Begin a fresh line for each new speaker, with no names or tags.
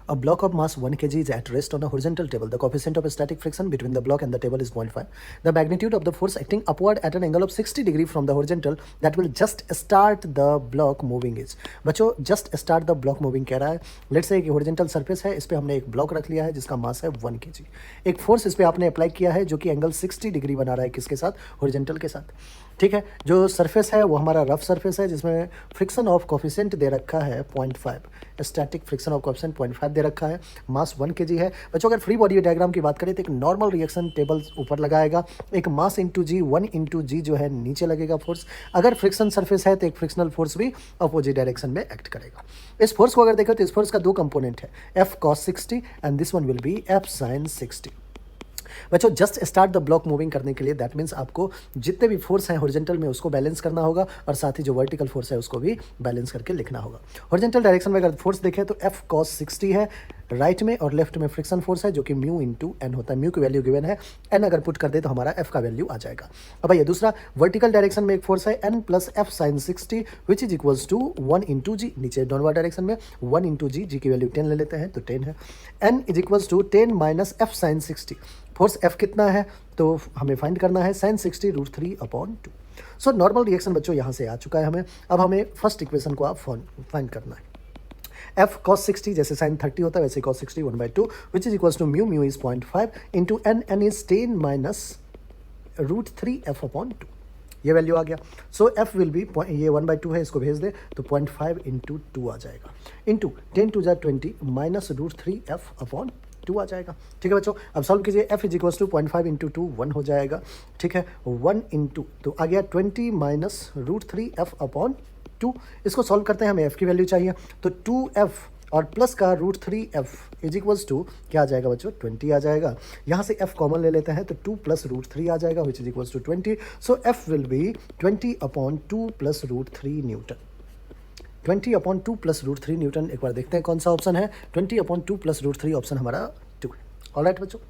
A block of mass 1 kg is at rest on a horizontal table. The coefficient of static friction between the block and the table is 0.5. The magnitude of the force acting upward at an angle of 60 degree from the horizontal that will just start the block moving is. बच्चों just start the block moving कह रहा है. Let's say कि horizontal surface है, इस पे हमने एक ब्लॉक रख लिया है जिसका मास है 1 kg. एक फोर्स इस पे आपने अप्लाई किया है जो कि एंगल 60 डिग्री बना रहा है किसके साथ, होरिजेंटल के साथ. ठीक है, जो सरफेस है वो हमारा रफ सरफेस है जिसमें फ्रिक्शन ऑफ कोफिशिएंट दे रखा है 0.5. स्टैटिक फ्रिक्शन ऑफ कोफिशिएंट 0.5 दे रखा है. मास 1 kg है. बच्चों अगर फ्री बॉडी डायग्राम की बात करें तो एक नॉर्मल रिएक्शन टेबल ऊपर लगाएगा, एक मास इंटू जी 1 इंटू जी जो है नीचे लगेगा फोर्स. अगर फ्रिक्शन सरफेस है तो एक फ्रिक्शनल फोर्स भी अपोजिट डायरेक्शन में एक्ट करेगा. इस फोर्स को अगर देखो तो इस फोर्स का दो कंपोनेंट है, F cos 60 and this one will be F sine 60. बच्चों just start the block moving करने के लिए दैट मीन्स आपको जितने भी फोर्स हैं हॉरिजॉन्टल में उसको बैलेंस करना होगा और साथ ही जो वर्टिकल फोर्स है उसको भी बैलेंस करके लिखना होगा. हॉरिजॉन्टल डायरेक्शन में अगर फोर्स देखें तो एफ कॉस 60 है राइट में और लेफ्ट में फ्रिक्शन फोर्स है जो कि म्यू इंटू एन होता है. म्यू की वैल्यू गिवन है, एन अगर पुट कर दे तो हमारा एफ का वैल्यू आ जाएगा. अब ये दूसरा वर्टिकल डायरेक्शन में एक फोर्स है N plus F sine 60 which is equals to 1 into G. नीचे डाउनवर्ड डायरेक्शन में 1 इंटू जी, जी की वैल्यू 10 ले लेते हैं तो 10 है. N is equals to 10 minus F sine 60. Force F कितना है तो हमें फाइंड करना है साइन 60 √3/2. सो नॉर्मल रिएक्शन बच्चों यहाँ से आ चुका है हमें. अब हमें फर्स्ट इक्वेशन को आप फाइंड करना है. एफ कॉस 60 जैसे साइन 30 होता है वैसे cos 60 1/2 which is equals to mu. Mu is 0.5 into N. N is 10 minus √3f/2. ये वैल्यू आ गया. सो एफ विल बी, ये 1/2 है इसको भेज दे तो 0.5 इंटू 2 आ जाएगा इंटू 10 टू 20 माइनस √3f/2 आ जाएगा. ठीक है बच्चों, अब सॉल्व कीजिए. F is equals to 0.5 into 2 1 हो जाएगा. ठीक है, 1 इंटू तो आ गया 20 माइनस √3f/2. इसको सॉल्व करते हैं, हमें एफ की वैल्यू चाहिए तो 2f और प्लस का √3f इज इक्वल्स टू क्या आ जाएगा बच्चों 20 आ जाएगा. यहाँ से f कॉमन ले लेते हैं तो 2 प्लस √3 आ जाएगा which is equals to 20. So f will be 20/2 plus √3 newton. 20/2 plus √3 newton. एक बार देखते हैं कौन सा ऑप्शन है. 20/2 प्लस √3 ऑप्शन हमारा 2 है. ऑलराइट बच्चों.